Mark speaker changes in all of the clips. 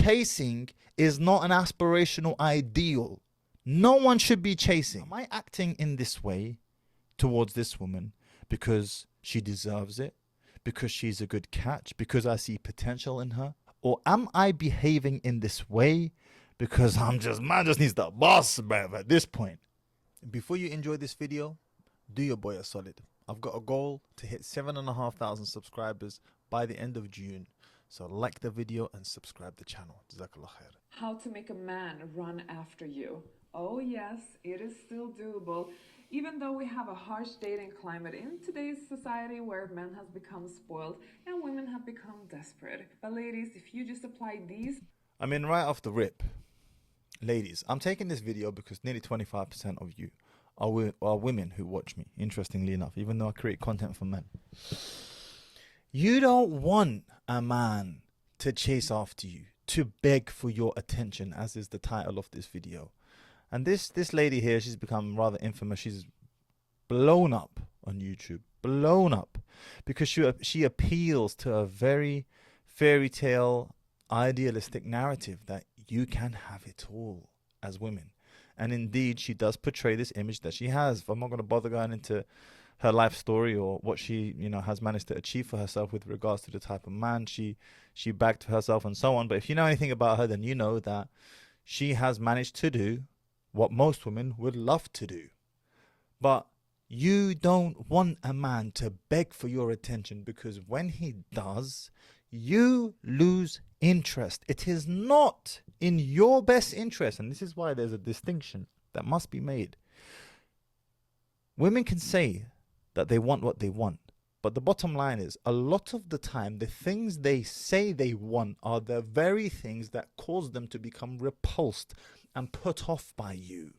Speaker 1: chasing is not an aspirational ideal. No one should be chasing. Am I acting in this way towards this woman because she deserves it? Because she's a good catch? Because I see potential in her? Or am I behaving in this way because man just needs the boss, bruv, at this point? Before you enjoy this video, do your boy a solid. I've got a goal to hit 7,500 subscribers by the end of June. So like the video and subscribe the channel. Jazakallah khair.
Speaker 2: How to make a man run after you. Oh yes, it is still doable. Even though we have a harsh dating climate in today's society where men have become spoiled and women have become desperate. But ladies, if you just apply these...
Speaker 1: I mean, right off the rip, ladies, I'm taking this video because nearly 25% of you are women who watch me, interestingly enough, even though I create content for men. You don't want a man to chase after you, to beg for your attention, as is the title of this video. And this lady here, she's become rather infamous. She's blown up on YouTube, blown up, because she appeals to a very fairy tale, idealistic narrative that you can have it all as women. And indeed, she does portray this image that she has. I'm not going to bother going into her life story or what she, has managed to achieve for herself with regards to the type of man she bagged for herself and so on. But if you know anything about her, then you know that she has managed to do what most women would love to do. But you don't want a man to beg for your attention, because when he does, you lose interest. It is not in your best interest, and this is why there's a distinction that must be made. Women can say that they want what they want, but the bottom line is, a lot of the time, the things they say they want are the very things that cause them to become repulsed and put off by you.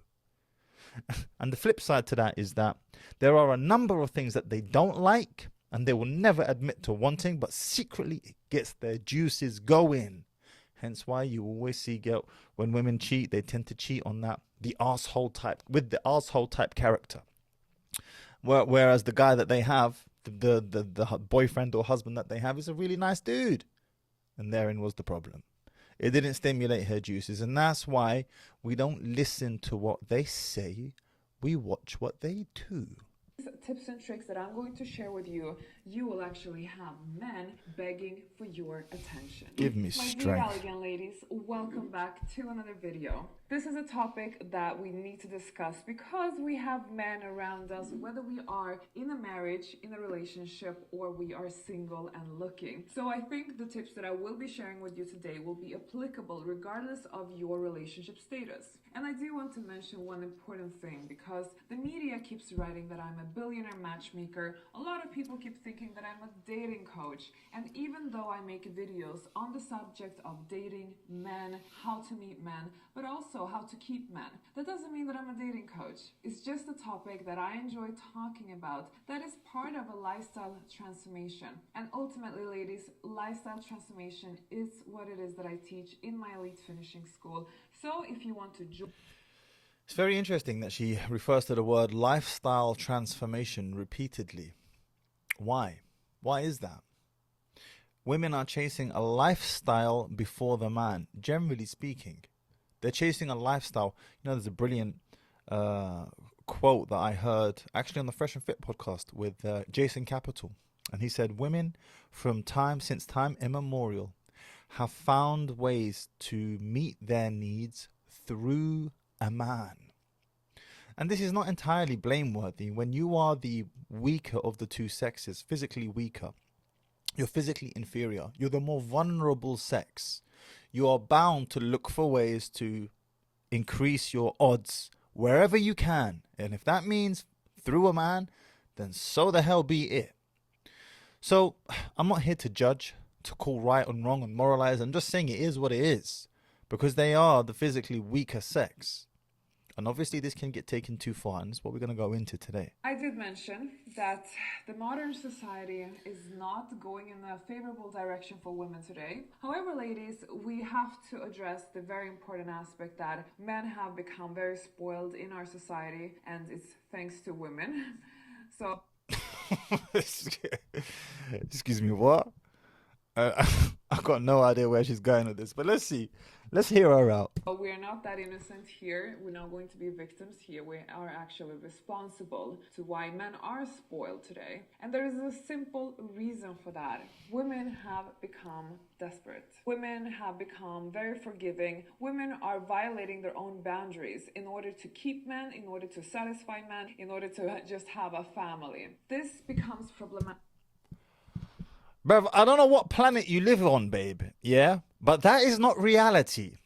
Speaker 1: And the flip side to that is that there are a number of things that they don't like and they will never admit to wanting, but secretly it gets their juices going. Hence why you always see when women cheat, they tend to cheat on the arsehole type, with the arsehole type character. Whereas the guy that they have, the boyfriend or husband that they have, is a really nice dude. And therein was the problem. It didn't stimulate her juices, and that's why we don't listen to what they say, we watch what they do.
Speaker 2: Tips and tricks that I'm going to share with you, you will actually have men begging for your attention.
Speaker 1: Give me
Speaker 2: My
Speaker 1: strength.
Speaker 2: dear elegant ladies, welcome back to another video. This is a topic that we need to discuss because we have men around us, whether we are in a marriage, in a relationship, or we are single and looking. So I think the tips that I will be sharing with you today will be applicable regardless of your relationship status. And I do want to mention one important thing, because the media keeps writing that I'm a billionaire matchmaker. A lot of people keep thinking that I'm a dating coach. And even though I make videos on the subject of dating men, how to meet men, but also how to keep men, that doesn't mean that I'm a dating coach. It's just a topic that I enjoy talking about that is part of a lifestyle transformation. And ultimately, ladies, lifestyle transformation is what it is that I teach in my elite finishing school. So if you want to join...
Speaker 1: It's very interesting that she refers to the word lifestyle transformation repeatedly. Why? Why is that? Women are chasing a lifestyle before the man, generally speaking. They're chasing a lifestyle. There's a brilliant quote that I heard actually on the Fresh and Fit podcast with Jason Capital. And he said, women since time immemorial have found ways to meet their needs through a man. And this is not entirely blameworthy. When you are the weaker of the two sexes, physically weaker, you're physically inferior, you're the more vulnerable sex, you are bound to look for ways to increase your odds wherever you can. And if that means through a man, then so the hell be it. So I'm not here to judge, to call right and wrong and moralize. I'm just saying it is what it is, because they are the physically weaker sex. And obviously this can get taken too far, and that's what we're going to go into today.
Speaker 2: I did mention that the modern society is not going in a favorable direction for women today. However, ladies, we have to address the very important aspect that men have become very spoiled in our society, and it's thanks to women. So...
Speaker 1: Excuse me, what? I've got no idea where she's going with this, but let's see. Let's hear her out.
Speaker 2: But we're not that innocent here. We're not going to be victims here. We are actually responsible to why men are spoiled today. And there is a simple reason for that. Women have become desperate. Women have become very forgiving. Women are violating their own boundaries in order to keep men, in order to satisfy men, in order to just have a family. This becomes problematic.
Speaker 1: Bruv, I don't know what planet you live on, babe, yeah? But that is not reality.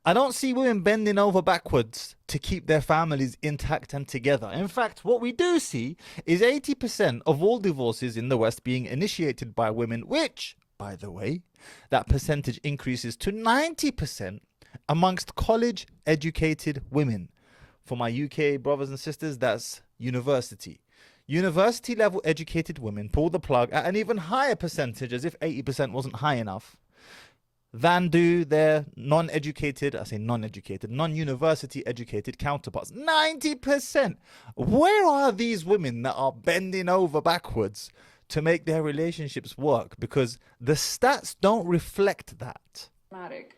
Speaker 1: I don't see women bending over backwards to keep their families intact and together. In fact, what we do see is 80% of all divorces in the West being initiated by women, which, by the way, that percentage increases to 90% amongst college-educated women. For my UK brothers and sisters, that's university. University level educated women pull the plug at an even higher percentage, as if 80% wasn't high enough, than do their non-educated, I say non-educated, non-university educated counterparts. 90%. Where are these women that are bending over backwards to make their relationships work? Because the stats don't reflect that.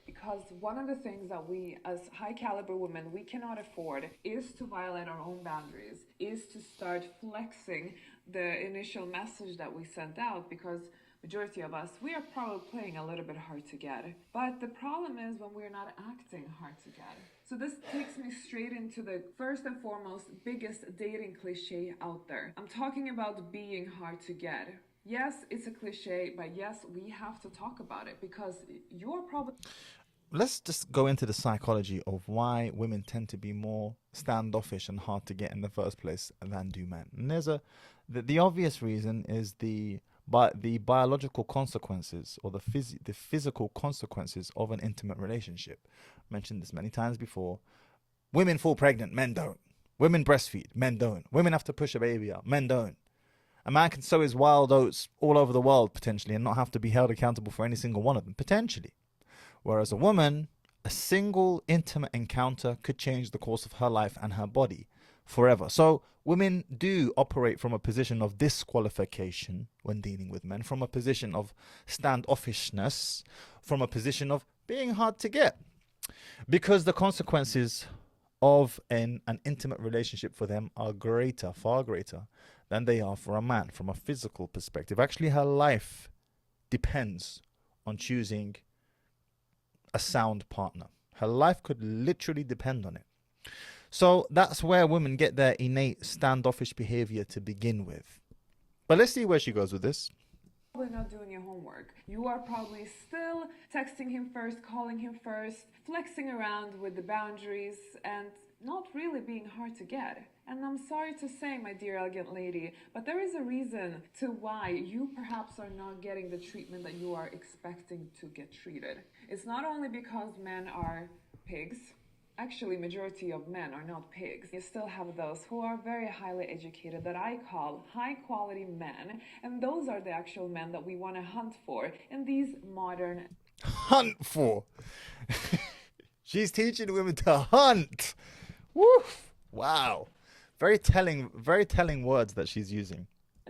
Speaker 2: Because one of the things that we as high caliber women we cannot afford is to violate our own boundaries, is to start flexing the initial message that we sent out, because majority of us, we are probably playing a little bit hard to get. But the problem is when we're not acting hard to get. So this takes me straight into the first and foremost biggest dating cliche out there. I'm talking about being hard to get. Yes, it's a cliche, but yes, we have to talk about it because you're probably...
Speaker 1: Let's just go into the psychology of why women tend to be more standoffish and hard to get in the first place than do men. And there's the obvious reason is the biological consequences, or the physical consequences of an intimate relationship. I mentioned this many times before. Women fall pregnant, men don't. Women breastfeed, men don't. Women have to push a baby out, men don't. A man can sow his wild oats all over the world, potentially, and not have to be held accountable for any single one of them, potentially. Whereas a woman, a single intimate encounter could change the course of her life and her body forever. So women do operate from a position of disqualification when dealing with men, from a position of standoffishness, from a position of being hard to get. Because the consequences of an intimate relationship for them are greater, far greater, than they are for a man from a physical perspective. Actually, her life depends on choosing a sound partner. Her life could literally depend on it. So that's where women get their innate standoffish behavior to begin with. But let's see where she goes with this.
Speaker 2: Probably not doing your homework. You are probably still texting him first, calling him first, flexing around with the boundaries, and not really being hard to get. And I'm sorry to say, my dear elegant lady, but there is a reason to why you perhaps are not getting the treatment that you are expecting to get treated. It's not only because men are pigs. Actually, majority of men are not pigs. You still have those who are very highly educated that I call high quality men. And those are the actual men that we want to hunt for in these modern...
Speaker 1: Hunt for? She's teaching women to hunt. Woof. Wow. Very telling words that she's using.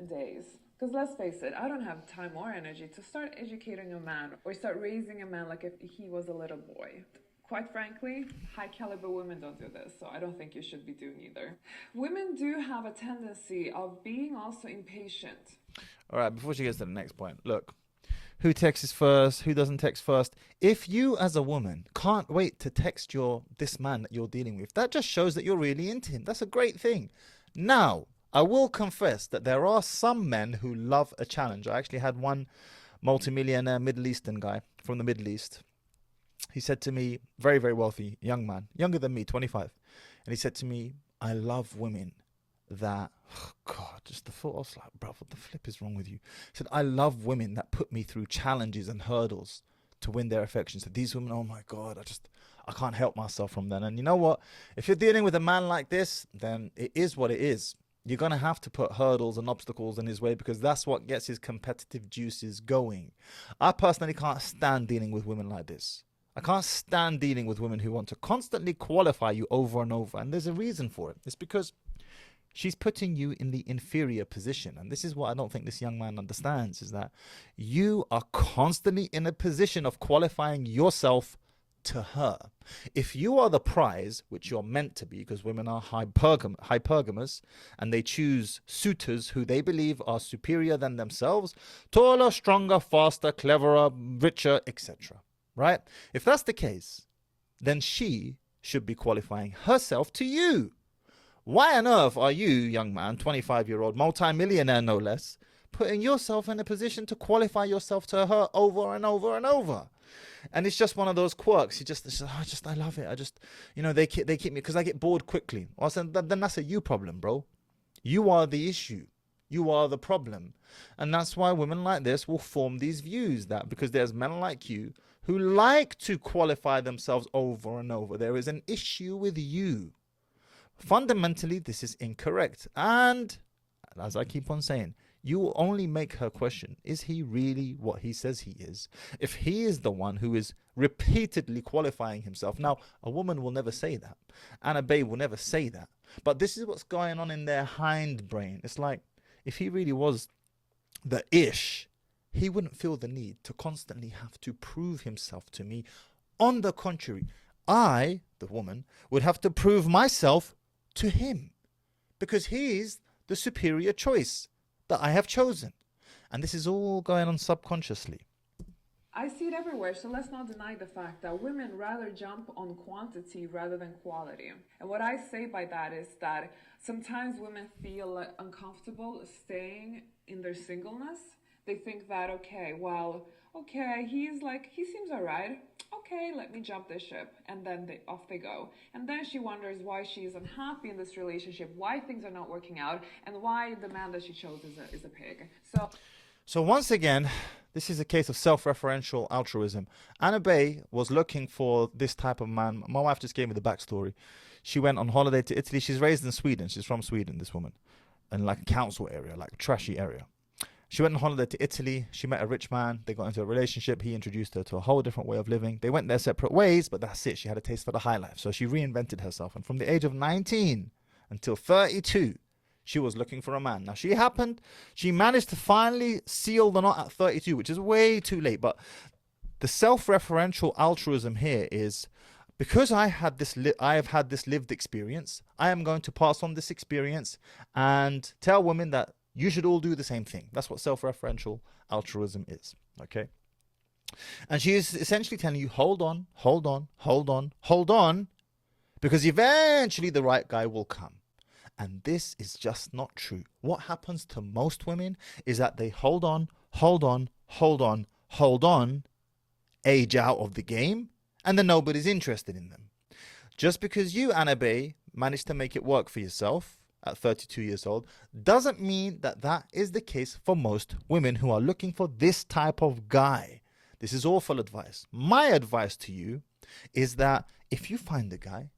Speaker 2: Days. Because let's face it, I don't have time or energy to start educating a man or start raising a man like if he was a little boy. Quite frankly, high caliber women don't do this, so I don't think you should be doing either. Women do have a tendency of being also impatient.
Speaker 1: All right, before she gets to the next point, look, who texts first, who doesn't text first? If you as a woman can't wait to text this man that you're dealing with, that just shows that you're really into him. That's a great thing. Now, I will confess that there are some men who love a challenge. I actually had one multimillionaire Middle Eastern guy from the Middle East. He said to me, very, very wealthy young man, younger than me, 25. And he said to me, I love women that, oh God, just the thought, I was like, bro, what the flip is wrong with you? He said, I love women that put me through challenges and hurdles to win their affection. So these women, oh my God, I can't help myself from them. And you know what? If you're dealing with a man like this, then it is what it is. You're going to have to put hurdles and obstacles in his way because that's what gets his competitive juices going. I personally can't stand dealing with women like this. I can't stand dealing with women who want to constantly qualify you over and over. And there's a reason for it. It's because She's putting you in the inferior position. And this is what I don't think this young man understands, is that you are constantly in a position of qualifying yourself to her. If you are the prize, which you're meant to be, because women are hypergamous, and they choose suitors who they believe are superior than themselves, taller, stronger, faster, cleverer, richer, etc. Right? If that's the case, then she should be qualifying herself to you. Why on earth are you, young man, 25-year-old, multi-millionaire no less, putting yourself in a position to qualify yourself to her over and over and over? And it's just one of those quirks. I love it. They keep me, because I get bored quickly. I said, then that's a you problem, bro. You are the issue. You are the problem. And that's why women like this will form these views, that because there's men like you who like to qualify themselves over and over, there is an issue with you. Fundamentally, this is incorrect. And as I keep on saying, you will only make her question, is he really what he says he is? If he is the one who is repeatedly qualifying himself. Now, a woman will never say that. And a babe will never say that. But this is what's going on in their hind brain. It's like, if he really was the ish, he wouldn't feel the need to constantly have to prove himself to me. On the contrary, I, the woman, would have to prove myself to him, because he's the superior choice that I have chosen. And this is all going on subconsciously.
Speaker 2: I see it everywhere, so let's not deny the fact that women rather jump on quantity rather than quality. And what I say by that is that sometimes women feel uncomfortable staying in their singleness. They think that, okay, he seems all right. Okay, let me jump this ship. And then off they go. And then she wonders why she's unhappy in this relationship, why things are not working out, and why the man that she chose is a pig.
Speaker 1: So once again, this is a case of self-referential altruism. Anna Bay was looking for this type of man. My wife just gave me the backstory. She went on holiday to Italy. She's raised in Sweden. She's from Sweden, this woman. In like a council area, like a trashy area. She went on holiday to Italy. She met a rich man. They got into a relationship. He introduced her to a whole different way of living. They went their separate ways, but that's it. She had a taste for the high life. So she reinvented herself. And from the age of 19 until 32, she was looking for a man. Now, she managed to finally seal the knot at 32, which is way too late. But the self-referential altruism here is, because I have had this lived experience, I am going to pass on this experience and tell women that you should all do the same thing. That's what self-referential altruism is, okay? And she is essentially telling you, hold on, because eventually the right guy will come. And this is just not true. What happens to most women is that they hold on, age out of the game, and then nobody's interested in them. Just because you, Anna Bay, managed to make it work for yourself at 32 years old, doesn't mean that that is the case for most women who are looking for this type of guy. This is awful advice. My advice to you is that if you find a guy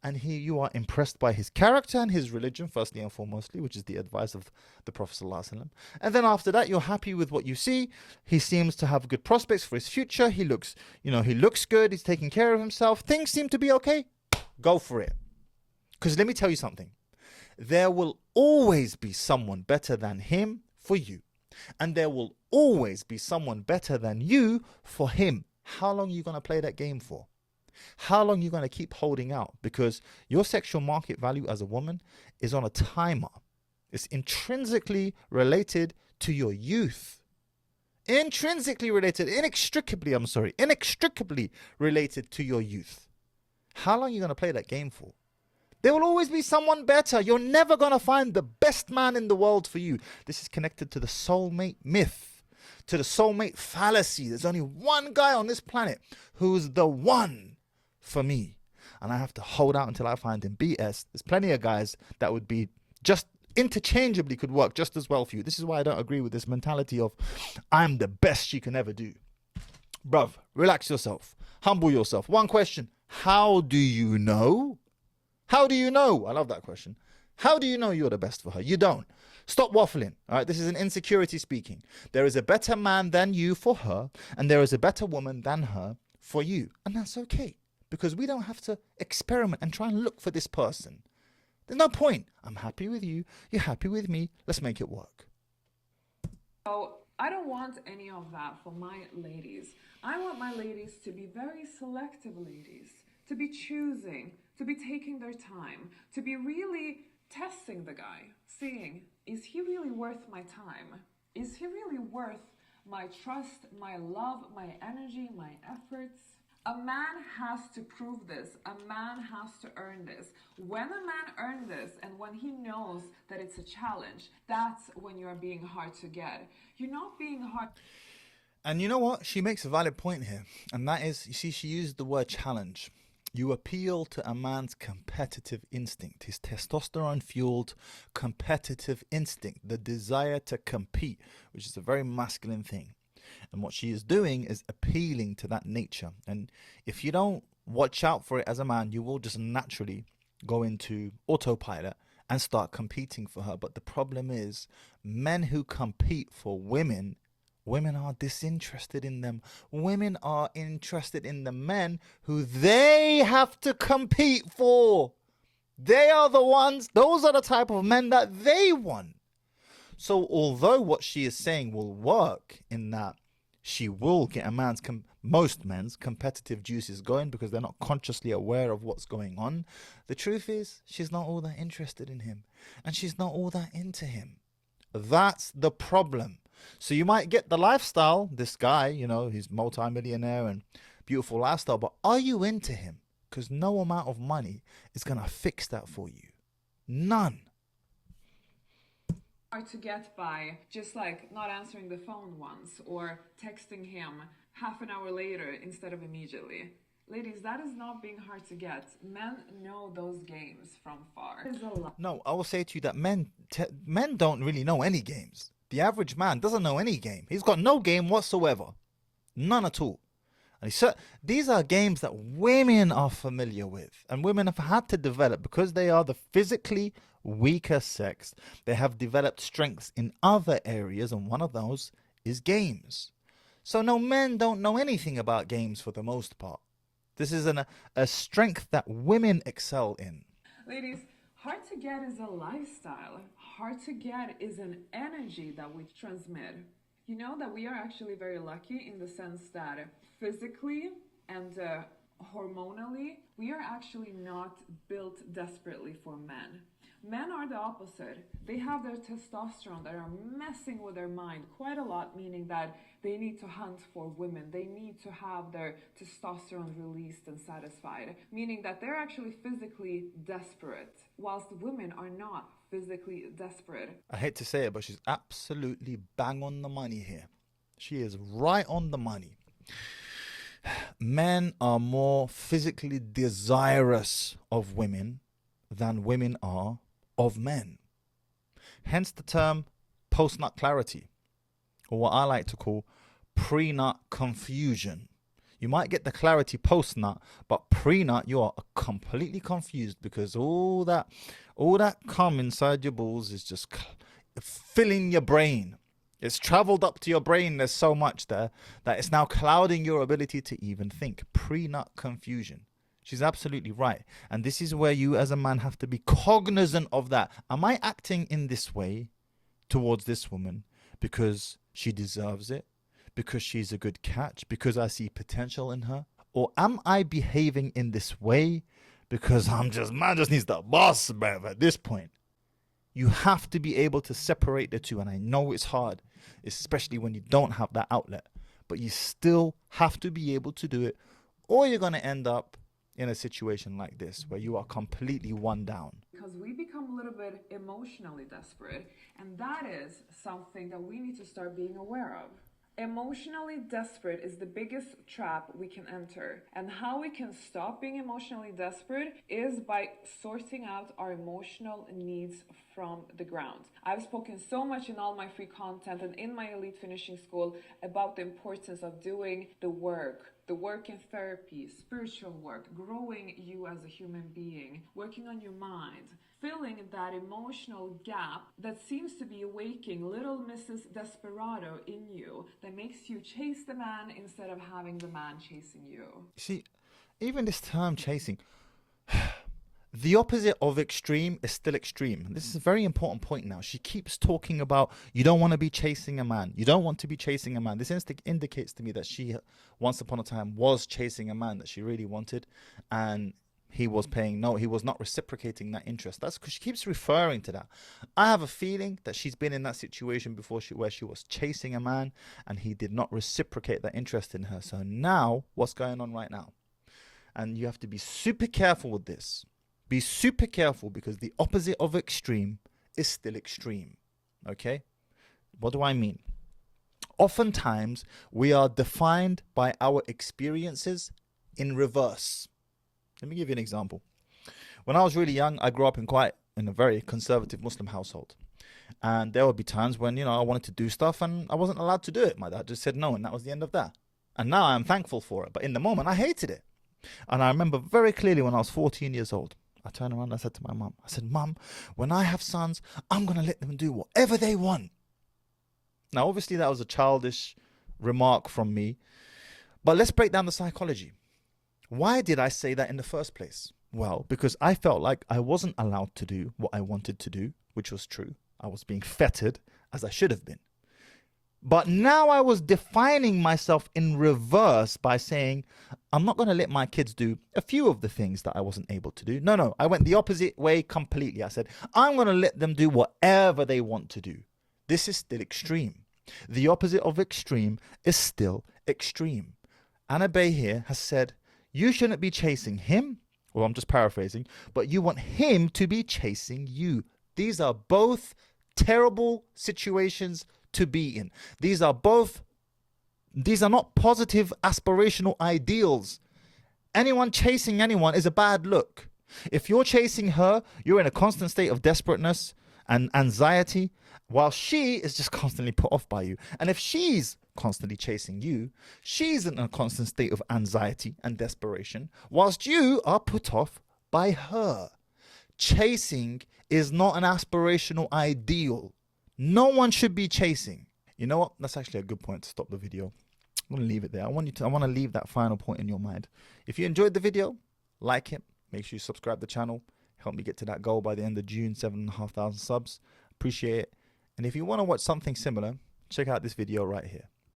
Speaker 1: and you are impressed by his character and his religion, firstly and foremostly, which is the advice of the Prophet ﷺ, and then after that you're happy with what you see, he seems to have good prospects for his future, he looks good, he's taking care of himself, things seem to be okay, go for it. Because let me tell you something. There will always be someone better than him for you. And there will always be someone better than you for him. How long are you going to play that game for? How long are you going to keep holding out? Because your sexual market value as a woman is on a timer. It's intrinsically related to your youth. Inextricably related to your youth. How long are you going to play that game for? There will always be someone better. You're never going to find the best man in the world for you. This is connected to the soulmate myth, to the soulmate fallacy. There's only one guy on this planet who's the one for me. And I have to hold out until I find him. BS. There's plenty of guys that would be just interchangeably could work just as well for you. This is why I don't agree with this mentality of I'm the best she can ever do. Bruv, relax yourself. Humble yourself. One question. How do you know? How do you know? I love that question. How do you know you're the best for her? You don't. Stop waffling. All right, this is an insecurity speaking. There is a better man than you for her, and there is a better woman than her for you. And that's okay, because we don't have to experiment and try and look for this person. There's no point. I'm happy with you. You're happy with me. Let's make it work.
Speaker 2: So I don't want any of that for my ladies. I want my ladies to be very selective ladies, to be choosing, to be taking their time, to be really testing the guy, seeing, is he really worth my time? Is he really worth my trust, my love, my energy, my efforts? A man has to prove this. A man has to earn this. When a man earns this and when he knows that it's a challenge, that's when you're being hard to get. You're not being hard.
Speaker 1: And you know what? She makes a valid point here. And that is, you see, she used the word challenge. You appeal to a man's competitive instinct, his testosterone-fueled competitive instinct, the desire to compete, which is a very masculine thing. And what she is doing is appealing to that nature. And if you don't watch out for it as a man, you will just naturally go into autopilot and start competing for her. But the problem is, men who compete for women, women are disinterested in them. Women are interested in the men who they have to compete for. They are the ones, those are the type of men that they want. So although what she is saying will work in that she will get a man's, most men's competitive juices going because they're not consciously aware of what's going on, the truth is she's not all that interested in him and she's not all that into him. That's the problem. So you might get the lifestyle, this guy, you know, he's multi-millionaire and beautiful lifestyle, but are you into him? Because no amount of money is going to fix that for you. None.
Speaker 2: Hard to get by just like not answering the phone once or texting him half an hour later instead of immediately. Ladies, that is not being hard to get. Men know those games from far.
Speaker 1: No, I will say to you that men don't really know any games. The average man doesn't know any game. He's got no game whatsoever. None at all. And these are games that women are familiar with. And women have had to develop because they are the physically weaker sex. They have developed strengths in other areas, and one of those is games. So no, men don't know anything about games for the most part. This is a strength that women excel in.
Speaker 2: Ladies, hard to get is a lifestyle. Hard to get is an energy that we transmit. You know that we are actually very lucky in the sense that physically and hormonally, we are actually not built desperately for men. Men are the opposite. They have their testosterone that are messing with their mind quite a lot, meaning that they need to hunt for women. They need to have their testosterone released and satisfied, meaning that they're actually physically desperate, whilst women are not physically desperate.
Speaker 1: I hate to say it, but she's absolutely bang on the money here. She is right on the money. Men are more physically desirous of women than women are of men. Hence the term post-nut clarity, or what I like to call pre-nut confusion. You might get the clarity post-nut, but pre-nut you are completely confused because all that cum inside your balls is just filling your brain. It's traveled up to your brain. There's so much there that it's now clouding your ability to even think. Pre-nut confusion. She's absolutely right. And this is where you as a man have to be cognizant of that. Am I acting in this way towards this woman because she deserves it? Because she's a good catch? Because I see potential in her? Or am I behaving in this way because man just needs the boss, bruv, at this point? You have to be able to separate the two. And I know it's hard, especially when you don't have that outlet. But you still have to be able to do it, or you're going to end up in a situation like this where you are completely one down.
Speaker 2: Because we become a little bit emotionally desperate, and that is something that we need to start being aware of. Emotionally desperate is the biggest trap we can enter, and how we can stop being emotionally desperate is by sorting out our emotional needs from the ground. I've spoken so much in all my free content and in my elite finishing school about the importance of doing the work in therapy, spiritual work, growing you as a human being, working on your mind, filling that emotional gap that seems to be awaking little Mrs. Desperado in you, that makes you chase the man instead of having the man chasing you.
Speaker 1: See, even this term chasing, The opposite of extreme is still extreme. This is a very important point now. She keeps talking about you don't want to be chasing a man. You don't want to be chasing a man. This indicates to me that she once upon a time was chasing a man that she really wanted, and he was he was not reciprocating that interest. That's because she keeps referring to that. I have a feeling that she's been in that situation before where she was chasing a man and he did not reciprocate that interest in her. So now what's going on right now? And you have to be super careful with this. Be super careful, because the opposite of extreme is still extreme. Okay? What do I mean? Oftentimes, we are defined by our experiences in reverse. Let me give you an example. When I was really young, I grew up in a very conservative Muslim household. And there would be times when, I wanted to do stuff and I wasn't allowed to do it. My dad just said no, and that was the end of that. And now I'm thankful for it. But in the moment, I hated it. And I remember very clearly when I was 14 years old, I turned around and I said to my mum, I said, Mum, when I have sons, I'm going to let them do whatever they want. Now, obviously, that was a childish remark from me. But let's break down the psychology. Why did I say that in the first place? Well, because I felt like I wasn't allowed to do what I wanted to do, which was true. I was being fettered as I should have been. But now I was defining myself in reverse by saying, I'm not going to let my kids do a few of the things that I wasn't able to do. No, I went the opposite way completely. I said, I'm going to let them do whatever they want to do. This is still extreme. The opposite of extreme is still extreme. Anna Bay here has said, you shouldn't be chasing him. Well, I'm just paraphrasing, but you want him to be chasing you. These are both terrible situations to be in. These are not positive aspirational ideals. Anyone chasing anyone is a bad look. If you're chasing her, you're in a constant state of desperateness and anxiety, while she is just constantly put off by you. And if she's constantly chasing you, she's in a constant state of anxiety and desperation, whilst you are put off by her. Chasing is not an aspirational ideal. No one should be chasing. You know what? That's actually a good point to stop the video. I'm going to leave it there. I want to leave that final point in your mind. If you enjoyed the video, like it. Make sure you subscribe to the channel. Help me get to that goal by the end of June, 7,500 subs. Appreciate it. And if you want to watch something similar, check out this video right here.